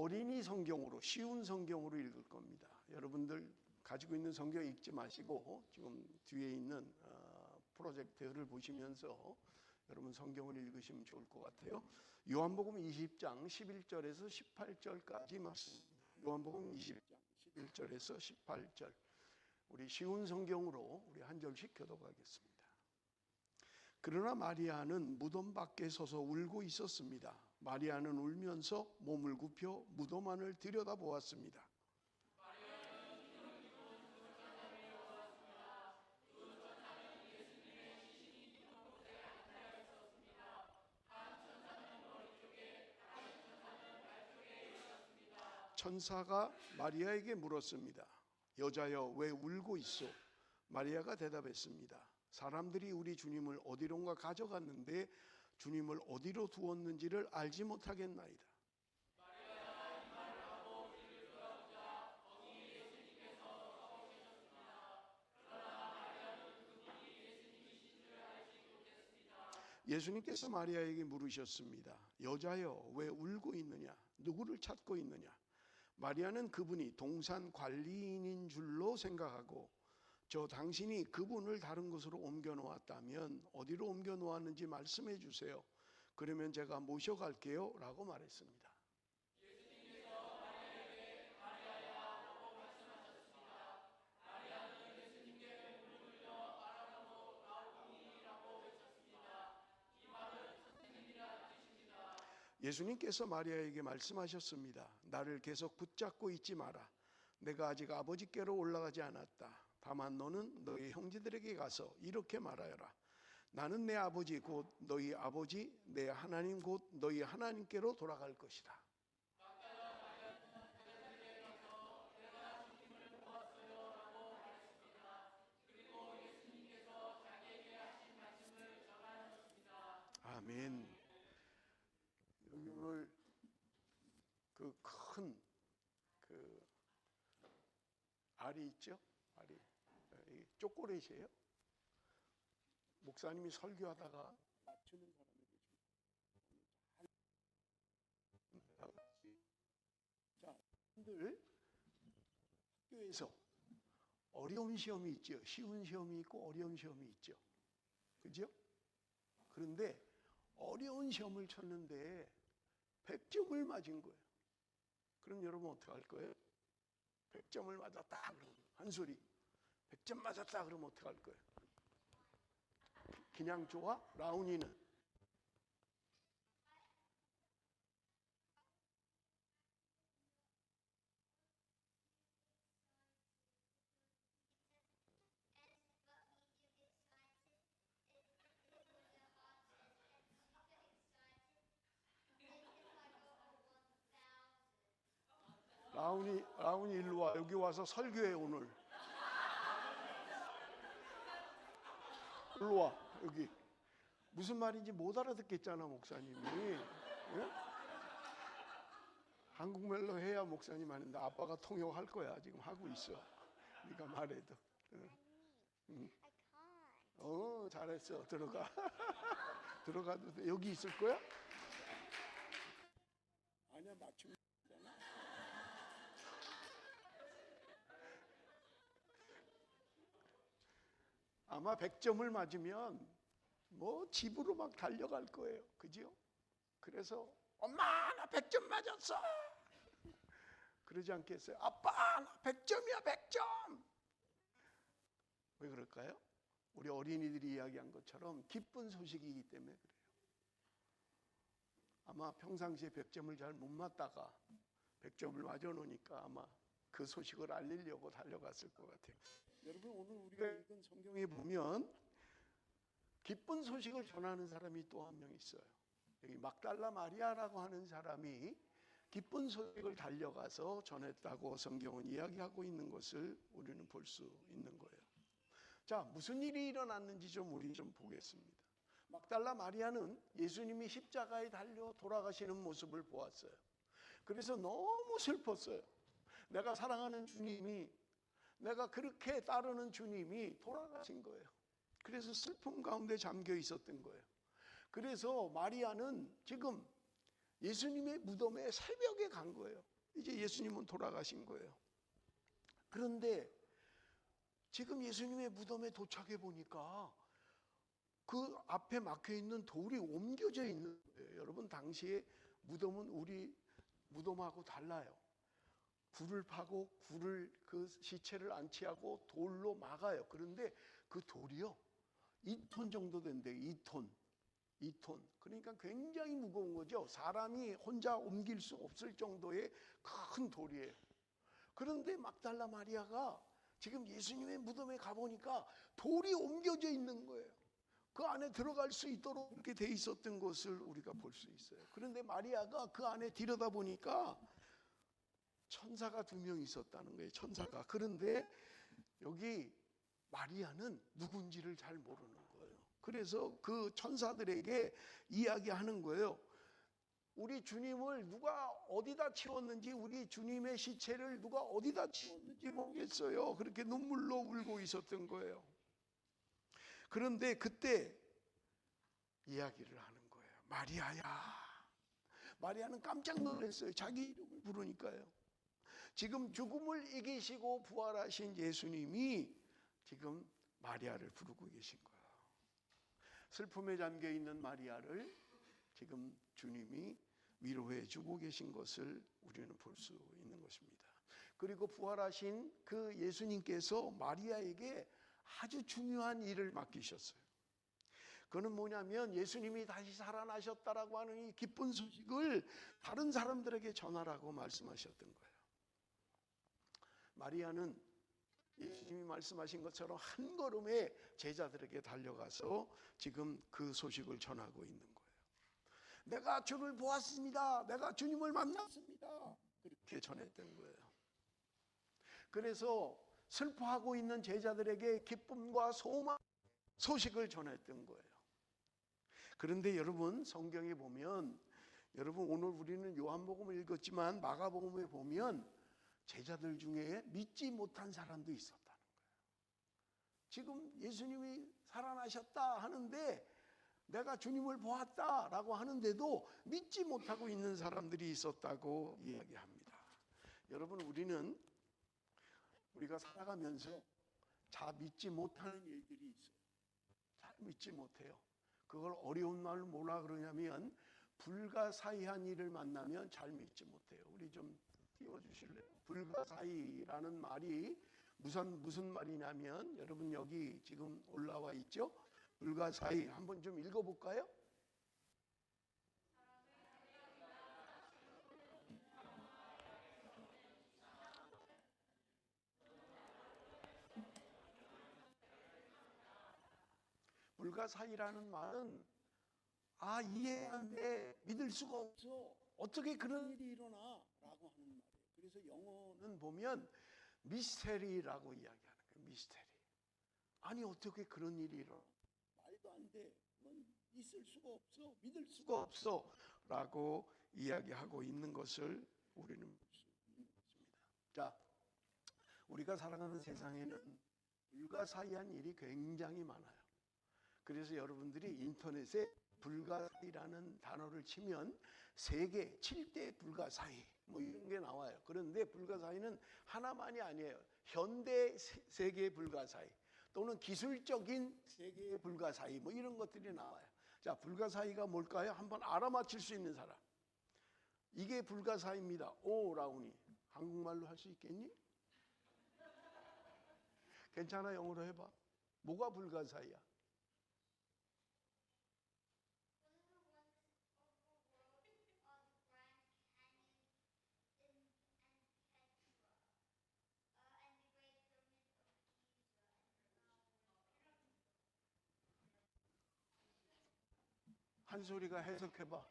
어린이 성경으로, 쉬운 성경으로 읽을 겁니다. 여러분들 가지고 있는 성경 읽지 마시고 지금 뒤에 있는 프로젝터를 보시면서 여러분 성경을 읽으시면 좋을 것 같아요. 요한복음 20장 11절에서 18절까지 말씀입니다. 요한복음 20장 11절에서 18절. 우리 쉬운 성경으로 우리 한 절씩 교독하겠습니다. 그러나 마리아는 무덤 밖에 서서 울고 있었습니다. 마리아는 울면서 몸을 굽혀 무덤 안을 들여다보았습니다. 천사가 마리아에게 물었습니다. 여자여, 왜 울고 있소? 마리아가 대답했습니다. 사람들이 우리 주님을 어디론가 가져갔는데 주님을 어디로 두었는지를 알지 못하겠나이다. 예수님께서 마리아에게 물으셨습니다. 여자여, 왜 울고 있느냐? 누구를 찾고 있느냐? 마리아는 그분이 동산 관리인인 줄로 생각하고 저 당신이 그분을 다른 곳으로 옮겨 놓았다면 어디로 옮겨 놓았는지 말씀해 주세요. 그러면 제가 모셔갈게요 라고 말했습니다. 예수님께서 마리아에게 마리아야라고 말씀하셨습니다. 마리아는 예수님께 몸을 들여 말하라고 라오니라고 외쳤습니다. 이 말은 선생님이라 뜻입니다. 예수님께서 마리아에게 말씀하셨습니다. 나를 계속 붙잡고 있지 마라. 내가 아직 아버지께로 올라가지 않았다. 다만 너는 너희 형제들에게 가서 이렇게 말하여라. 나는 내 아버지 곧 너희 아버지, 내 하나님 곧 너희 하나님께로 돌아갈 것이다. 아멘. 여기 오늘 그 큰 알이 있죠? 알이. 초콜릿이에요. 목사님이 설교하다가 맞추는 사람에게 자, 여러분들 학교에서 어려운 시험이 있죠. 쉬운 시험이 있고 어려운 시험이 있죠. 그죠? 그런데 어려운 시험을 쳤는데 100점을 맞은 거예요. 그럼 여러분 어떻게 할 거예요? 100점을 맞았다 그러면 한 소리. 100점 맞았다 그러면 어떻게 할 거예요? 그냥 좋아? 라운이는? 라운이 일로 와. 여기 와서 설교해 오늘. 일로 와. 여기. 무슨 말인지 못 알아듣겠잖아 목사님이. 예? 한국말로 해야 목사님 하는데 아빠가 통역할 거야. 지금 하고 있어. 네가 말해도. 잘했어. 들어가. 들어가도 돼. 여기 있을 거야? 아니야, 맞추면 되잖아. 아마 100점을 맞으면 뭐 집으로 막 달려갈 거예요. 그죠? 그래서 엄마 나 100점 맞았어. 그러지 않겠어요? 아빠 나 100점이야 100점. 왜 그럴까요? 우리 어린이들이 이야기한 것처럼 기쁜 소식이기 때문에 그래요. 아마 평상시에 100점을 잘 못 맞다가 100점을 맞아 놓으니까 아마 그 소식을 알리려고 달려갔을 것 같아요. 여러분 오늘 우리가 읽은 성경에 보면 기쁜 소식을 전하는 사람이 또 한 명 있어요. 여기 막달라 마리아라고 하는 사람이 기쁜 소식을 달려가서 전했다고 성경은 이야기하고 있는 것을 우리는 볼 수 있는 거예요. 자, 무슨 일이 일어났는지 우리 좀 보겠습니다. 막달라 마리아는 예수님이 십자가에 달려 돌아가시는 모습을 보았어요. 그래서 너무 슬펐어요. 내가 사랑하는 주님이, 내가 그렇게 따르는 주님이 돌아가신 거예요. 그래서 슬픔 가운데 잠겨 있었던 거예요. 그래서 마리아는 지금 예수님의 무덤에 새벽에 간 거예요. 이제 예수님은 돌아가신 거예요. 그런데 지금 예수님의 무덤에 도착해 보니까 그 앞에 막혀 있는 돌이 옮겨져 있는 거예요. 여러분, 당시에 무덤은 우리 무덤하고 달라요. 굴을 파고 그 시체를 안치하고 돌로 막아요. 그런데 그 돌이요 2톤 정도 된대요. 2톤. 그러니까 굉장히 무거운 거죠. 사람이 혼자 옮길 수 없을 정도의 큰 돌이에요. 그런데 막달라 마리아가 지금 예수님의 무덤에 가보니까 돌이 옮겨져 있는 거예요. 그 안에 들어갈 수 있도록 이렇게 돼 있었던 것을 우리가 볼 수 있어요. 그런데 마리아가 그 안에 들여다보니까 천사가 2명 있었다는 거예요. 천사가. 그런데 여기 마리아는 누군지를 잘 모르는 거예요. 그래서 그 천사들에게 이야기하는 거예요. 우리 주님을 누가 어디다 치웠는지, 우리 주님의 시체를 누가 어디다 치웠는지 모르겠어요. 그렇게 눈물로 울고 있었던 거예요. 그런데 그때 이야기를 하는 거예요. 마리아야. 마리아는 깜짝 놀랐어요. 자기 이름을 부르니까요. 지금 죽음을 이기시고 부활하신 예수님이 지금 마리아를 부르고 계신 거예요. 슬픔에 잠겨 있는 마리아를 지금 주님이 위로해 주고 계신 것을 우리는 볼 수 있는 것입니다. 그리고 부활하신 그 예수님께서 마리아에게 아주 중요한 일을 맡기셨어요. 그는 뭐냐면 예수님이 다시 살아나셨다라고 하는 이 기쁜 소식을 다른 사람들에게 전하라고 말씀하셨던 거예요. 마리아는 예수님이 말씀하신 것처럼 한 걸음에 제자들에게 달려가서 지금 그 소식을 전하고 있는 거예요. 내가 주를 보았습니다. 내가 주님을 만났습니다. 그렇게 전했던 거예요. 그래서 슬퍼하고 있는 제자들에게 기쁨과 소망 소식을 전했던 거예요. 그런데 여러분, 성경에 보면, 여러분 오늘 우리는 요한복음을 읽었지만 마가복음에 보면 제자들 중에 믿지 못한 사람도 있었다는 거예요. 지금 예수님이 살아나셨다 하는데, 내가 주님을 보았다라고 하는데도 믿지 못하고 있는 사람들이 있었다고 이야기합니다. 여러분, 우리가 살아가면서 잘 믿지 못하는 일들이 있어요. 잘 믿지 못해요. 그걸 어려운 말로 뭐라 그러냐면 불가사의한 일을 만나면 잘 믿지 못해요. 우리 좀 띄워주실래요? 불가사의라는 말이 무슨 말이냐면, 여러분 여기 지금 올라와 있죠? 불가사의 한번 좀 읽어볼까요? 불가사의라는 말은 이해 안 돼, 믿을 수가 없어, 어떻게 그런 일이 일어나 라고 하는 말이에요. 그래서 영어는 보면 미스테리라고 이야기하는 거예요. 미스테리. 아니 어떻게 그런 일이 일어나, 말도 안 돼, 있을 수가 없어, 믿을 수가 없어 라고 이야기하고 있는 것을 우리는 볼 수 있는 것입니다. 자, 우리가 살아가는 세상에는 불가사의한 일이 굉장히 많아요. 그래서 여러분들이 인터넷에 불가사의라는 단어를 치면 세계 7대 불가사의 이런 게 나와요. 그런데 불가사의는 하나만이 아니에요. 현대 세계 불가사의 또는 기술적인 세계 불가사의 이런 것들이 나와요. 자, 불가사의가 뭘까요? 한번 알아맞힐 수 있는 사람. 이게 불가사의입니다. 오, 라우니 한국말로 할 수 있겠니? 괜찮아, 영어로 해봐. 뭐가 불가사의야? 한소리가 해석해봐.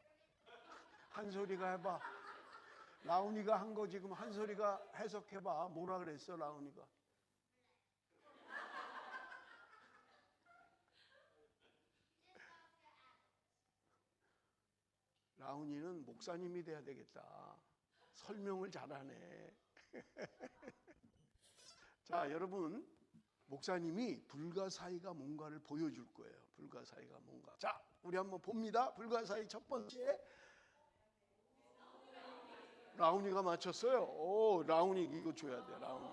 한소리가 해봐. 라운이가 한 거 지금 한소리가 해석해봐. 뭐라 그랬어, 라운이가? 라운이는 목사님이 돼야 되겠다. 설명을 잘하네. 자, 여러분, 목사님이 불가사의가 뭔가를 보여줄 거예요. 불가사의가 뭔가. 자, 우리 한번 봅니다. 불가사의 첫 번째, 라운이가 맞췄어요. 오, 라운이 이거 줘야 돼. 라운이.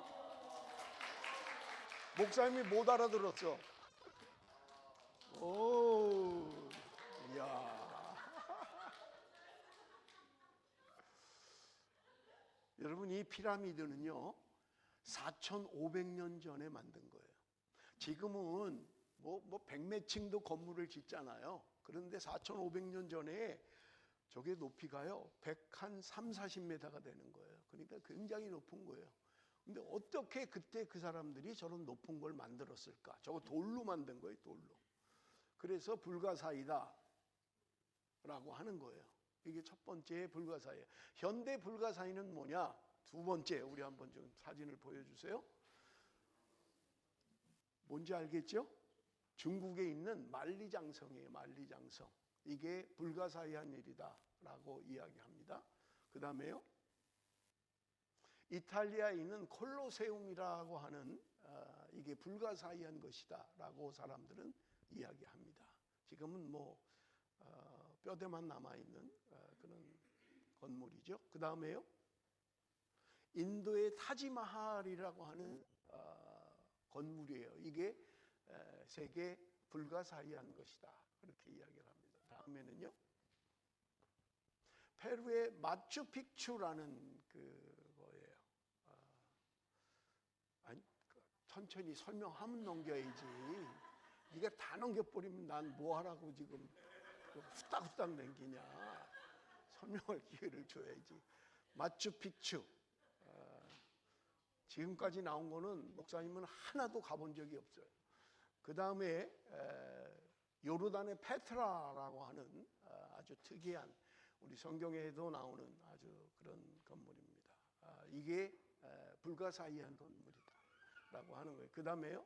목사님이 못 알아들었어. 오, 이야. 여러분, 이 피라미드는요 4,500년 전에 만든 거예요. 지금은 뭐 백몇 층도 건물을 짓잖아요. 그런데 4,500년 전에 저게 높이가요 130, 40m가 되는 거예요. 그러니까 굉장히 높은 거예요. 근데 어떻게 그때 그 사람들이 저런 높은 걸 만들었을까? 저거 돌로 만든 거예요, 돌로. 그래서 불가사의다 라고 하는 거예요. 이게 첫 번째 불가사의. 현대 불가사의는 뭐냐? 두 번째, 우리 한번 좀 사진을 보여주세요. 뭔지 알겠죠? 중국에 있는 만리장성이에요. 만리장성. 이게 불가사의한 일이다 라고 이야기합니다. 그 다음에요, 이탈리아에 있는 콜로세움이라고 하는 이게 불가사의한 것이다 라고 사람들은 이야기합니다. 지금은 뭐 뼈대만 남아있는 그런 건물이죠. 그 다음에요, 인도의 타지마할이라고 하는 건물이에요. 이게 세계 불가사의한 것이다 그렇게 이야기를 합니다. 다음에는요, 페루의 마추픽추라는 그 거예요. 아니, 천천히 설명하면 넘겨야지. 네가 다 넘겨버리면 난 뭐하라고 지금 후딱후딱 넘기냐. 설명할 기회를 줘야지. 마추픽추. 지금까지 나온 거는 목사님은 하나도 가본 적이 없어요. 그 다음에 요르단의 페트라라고 하는 아주 특이한, 우리 성경에도 나오는 아주 그런 건물입니다. 이게 불가사의한 건물이다라고 하는 거예요. 그 다음에요,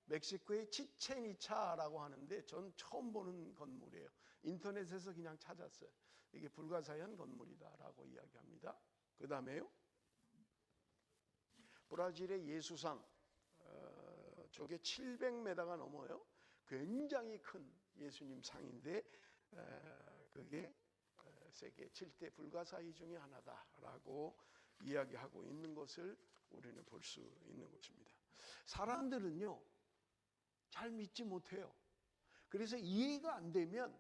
멕시코의 치첸이차라고 하는데 전 처음 보는 건물이에요. 인터넷에서 그냥 찾았어요. 이게 불가사의한 건물이다라고 이야기합니다. 그 다음에요, 브라질의 예수상, 저게 700m가 넘어요. 굉장히 큰 예수님 상인데 그게 세계 7대 불가사의 중에 하나다라고 이야기하고 있는 것을 우리는 볼 수 있는 것입니다. 사람들은요 잘 믿지 못해요. 그래서 이해가 안 되면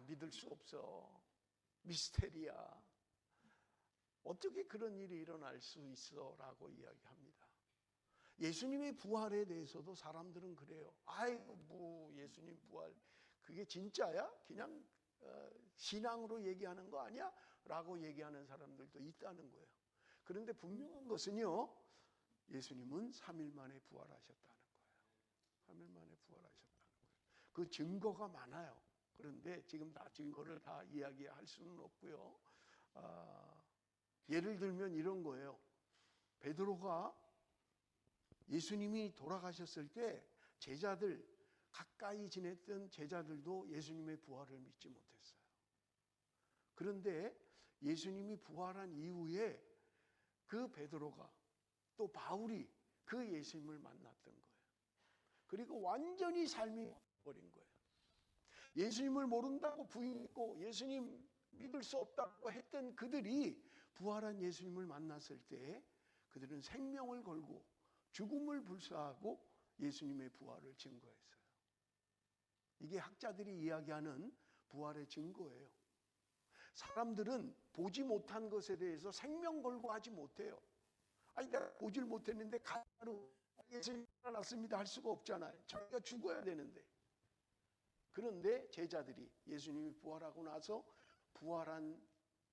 믿을 수 없어, 미스테리야, 어떻게 그런 일이 일어날 수 있어 라고 이야기합니다. 예수님의 부활에 대해서도 사람들은 그래요. 아이고 뭐 예수님 부활 그게 진짜야? 그냥 신앙으로 얘기하는 거 아니야? 라고 얘기하는 사람들도 있다는 거예요. 그런데 분명한 것은요, 예수님은 3일 만에 부활하셨다는 거예요. 3일 만에 부활하셨다는 거예요. 그 증거가 많아요. 그런데 지금 다 증거를 다 이야기할 수는 없고요. 예를 들면 이런 거예요. 베드로가 예수님이 돌아가셨을 때 제자들, 가까이 지냈던 제자들도 예수님의 부활을 믿지 못했어요. 그런데 예수님이 부활한 이후에 그 베드로가 또 바울이 그 예수님을 만났던 거예요. 그리고 완전히 삶이 버린 거예요. 예수님을 모른다고 부인했고 예수님 믿을 수 없다고 했던 그들이 부활한 예수님을 만났을 때 그들은 생명을 걸고 죽음을 불사하고 예수님의 부활을 증거했어요. 이게 학자들이 이야기하는 부활의 증거예요. 사람들은 보지 못한 것에 대해서 생명 걸고 하지 못해요. 내가 보질 못했는데 가짜로 예수님 일어났습니다 할 수가 없잖아요. 자기가 죽어야 되는데. 그런데 제자들이 예수님이 부활하고 나서 부활한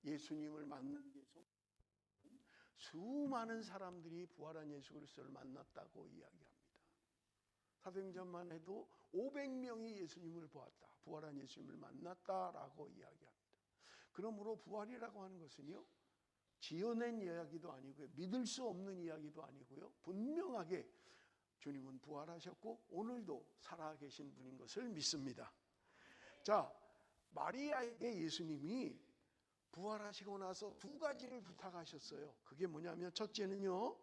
예수님을 만난 게 수많은 사람들이 부활한 예수 그리스도를 만났다고 이야기합니다. 사도행전만 해도 500명이 예수님을 보았다, 부활한 예수님을 만났다라고 이야기합니다. 그러므로 부활이라고 하는 것은요, 지어낸 이야기도 아니고요, 믿을 수 없는 이야기도 아니고요, 분명하게 주님은 부활하셨고 오늘도 살아계신 분인 것을 믿습니다. 자, 마리아에게 예수님이 부활하시고 나서 두 가지를 부탁하셨어요. 그게 뭐냐면 첫째는요,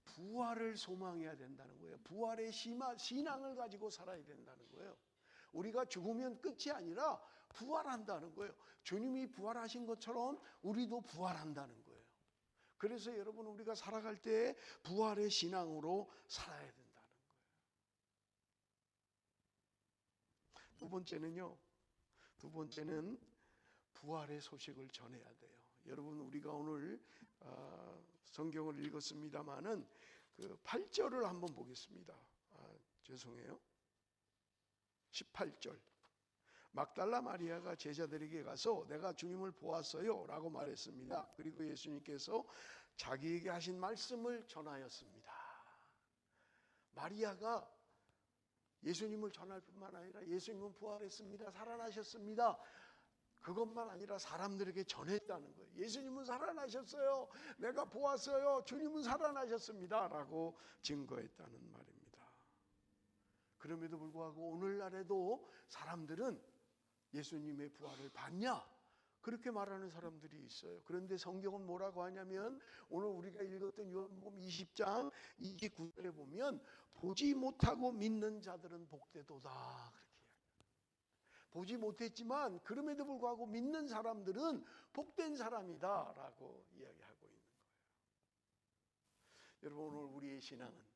부활을 소망해야 된다는 거예요. 부활의 신앙을 가지고 살아야 된다는 거예요. 우리가 죽으면 끝이 아니라 부활한다는 거예요. 주님이 부활하신 것처럼 우리도 부활한다는 거예요. 그래서 여러분, 우리가 살아갈 때 부활의 신앙으로 살아야 된다는 거예요. 두 번째는 부활의 소식을 전해야 돼요. 여러분, 우리가 오늘 성경을 읽었습니다마는 그 8절을 한번 보겠습니다. 죄송해요. 18절. 막달라 마리아가 제자들에게 가서 내가 주님을 보았어요 라고 말했습니다. 그리고 예수님께서 자기에게 하신 말씀을 전하였습니다. 마리아가 예수님을 전할 뿐만 아니라 예수님은 부활했습니다, 살아나셨습니다, 그것만 아니라 사람들에게 전했다는 거예요. 예수님은 살아나셨어요, 내가 보았어요, 주님은 살아나셨습니다 라고 증거했다는 말입니다. 그럼에도 불구하고 오늘날에도 사람들은 예수님의 부활을 봤냐? 그렇게 말하는 사람들이 있어요. 그런데 성경은 뭐라고 하냐면 오늘 우리가 읽었던 요한복음 20장 29절에 보면 보지 못하고 믿는 자들은 복되도다 그렇게 이야기합니다. 보지 못했지만 그럼에도 불구하고 믿는 사람들은 복된 사람이다 라고 이야기하고 있는 거예요. 여러분, 오늘 우리의 신앙은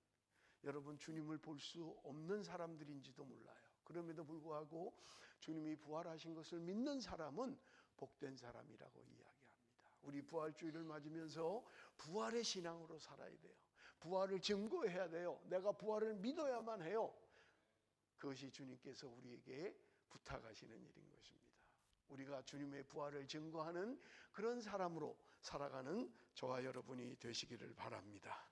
여러분 주님을 볼 수 없는 사람들인지도 몰라요. 그럼에도 불구하고 주님이 부활하신 것을 믿는 사람은 복된 사람이라고 이야기합니다. 우리 부활주일을 맞으면서 부활의 신앙으로 살아야 돼요. 부활을 증거해야 돼요. 내가 부활을 믿어야만 해요. 그것이 주님께서 우리에게 부탁하시는 일인 것입니다. 우리가 주님의 부활을 증거하는 그런 사람으로 살아가는 저와 여러분이 되시기를 바랍니다.